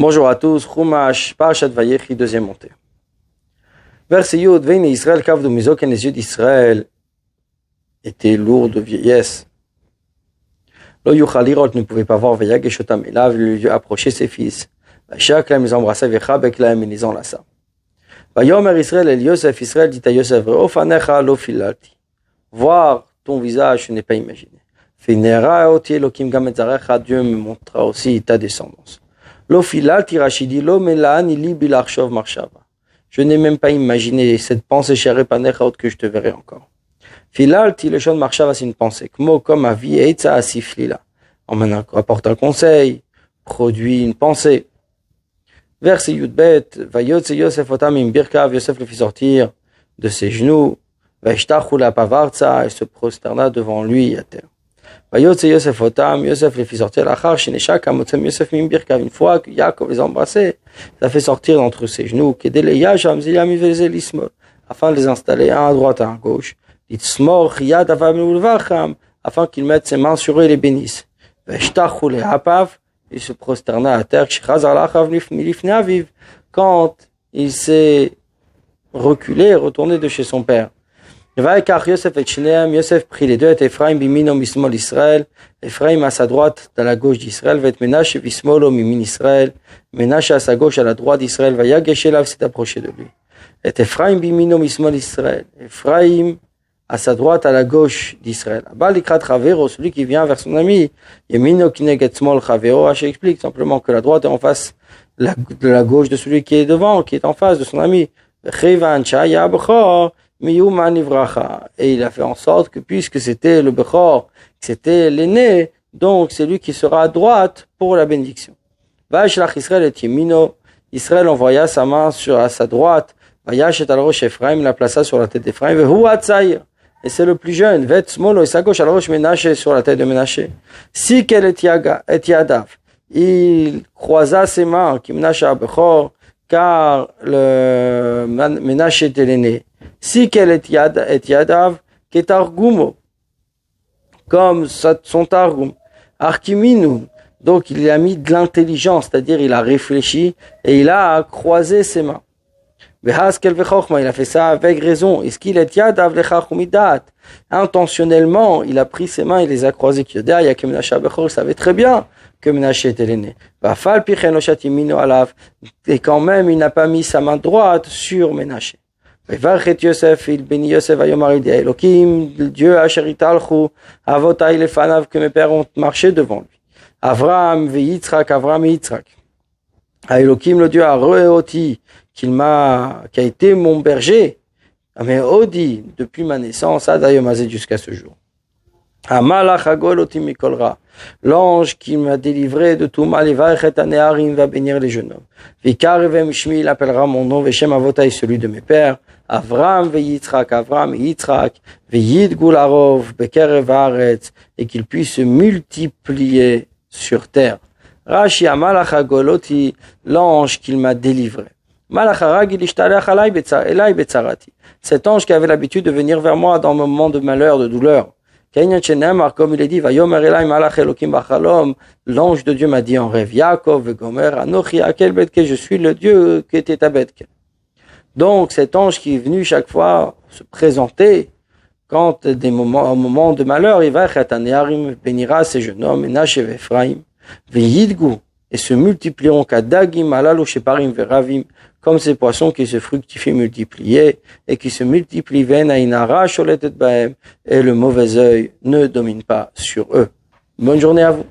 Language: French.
Bonjour à tous, Chumash, Parashat Vayechi, deuxième montée. Verset Yud, Veine Israël, Kavdu Mizok, et les yeux d'Israël étaient lourds de vieillesse. Lo Yuchal Lirot ne pouvait pas voir Vayageshotam Elav, lui lui approcher ses fils. Vachak Laim les embrassa, Vechabek Laim et les enlaça. Vayomer Israël, El Yosef, Israël dit à Yosef, Ofanecha lo filalti. Voir ton visage, je n'ai pas imaginé. Finera oti Elokim gamet zarecha, Dieu me montrera aussi ta descendance. Lo filalti rachidi lo melani li bilarchov marshava. Je n'ai même pas imaginé cette pensée chère panecha que je te verrai encore. Filalti le shon marshava, c'est une pensée. Comme ma vie eitza asiflila. On m'en apporte un conseil, produit une pensée. Verset Yudbet, Vayotze Yosef otam im birkav, Yosef le fit sortir de ses genoux, Vaishtachu la pavartza, et se prosterna devant lui à terre. Vayotze Yosef otam, Yosef les fit sortir l'achar, sheneshak amotzem Yosef im birkav, une fois que Yaakov les embrassait, ça fait sortir d'entre ses genoux, kedele yasham zilam ivelze lismol, afin de les installer un à droite, un à gauche, litzmor yad avam ulvacham, afin qu'ils mettent ses mains sur eux et les bénissent. Vaishtachu le hapav, il se prosterna à terre, quand il s'est reculé, retourné de chez son père. Yosef prit les deux, et Ephraim bimino mismol Israël, Ephraim à sa droite, à la gauche d'Israël, et Menashe bismolo mimin Israël, Menashe à sa gauche, à la droite d'Israël, Vayageshélav s'est approché de lui. Et Ephraim bimino mismol Israël, Ephraim à sa droite, à la gauche d'Israël. Abalikrat Chavero, celui qui vient vers son ami, Yemino Kineget Smol Chavero, Haché explique simplement que la droite est en face de la gauche de celui qui est devant, qui est en face de son ami. Et il a fait en sorte que puisque c'était le Bechor, c'était l'aîné, donc c'est lui qui sera à droite pour la bénédiction. Vaishlach Israël et Yemino, Israël envoya sa main à sa droite, Vayashet al Rosh Ephraim, la plaça sur la tête d'Ephraim, Vehu Atzaïr. Et c'est le plus jeune, Vet Smolo et sa gauche à la roche Ménaché sur la tête de Ménaché. Si qu'elle est Yadav, il croisa ses mains, qui Ménaché à Bechor, car le Ménaché était l'aîné. Si qu'elle est Yadav, qui est Targumo, comme son Targum, Arkiminu, donc il a mis de l'intelligence, c'est-à-dire il a réfléchi et il a croisé ses mains. Il a fait ça avec raison. Est-ce qu'il est yadav lechachumidat? Intentionnellement, il a pris ses mains et les a croisées. Il savait très bien que Menaché était l'aîné. Et quand même, il n'a pas mis sa main droite sur Menaché. Yosef, il bénit Yosef, Dieu Asheritalchu, Avotai lefanav, que mes pères ont marché devant lui. Avram et Yitzhak, Elohim, le Dieu a reoti, qui a été mon berger, mais Odi, depuis ma naissance, Adayomazé jusqu'à ce jour. Amalach Agol Otim Mikolra, l'ange qui m'a délivré de tout mal, et va bénir les jeunes hommes. Vikar Vemishmi, il appellera mon nom, Veshem Avotai, celui de mes pères, Avram ve Yitzhak, Veyid Gularov, Bekerev Haaretz, et qu'il puisse se multiplier sur terre. Rashi Amalach Agoloti, l'ange qu'il m'a délivré. Cet ange qui avait l'habitude de venir vers moi dans un moment de malheur, de douleur. Comme il est dit, l'ange de Dieu m'a dit en rêve, Yaakov, je suis le Dieu qui était à Betkel. Donc cet ange qui est venu chaque fois se présenter, quand au moment de malheur, il va bénira ces jeunes hommes, Menaché et Ephraim, et se multiplieront kadagim alalu sheparim veravim, comme ces poissons qui se fructifient multipliés et qui se multiplient venainara sholetet bahem, et le mauvais œil ne domine pas sur eux. Bonne journée à vous.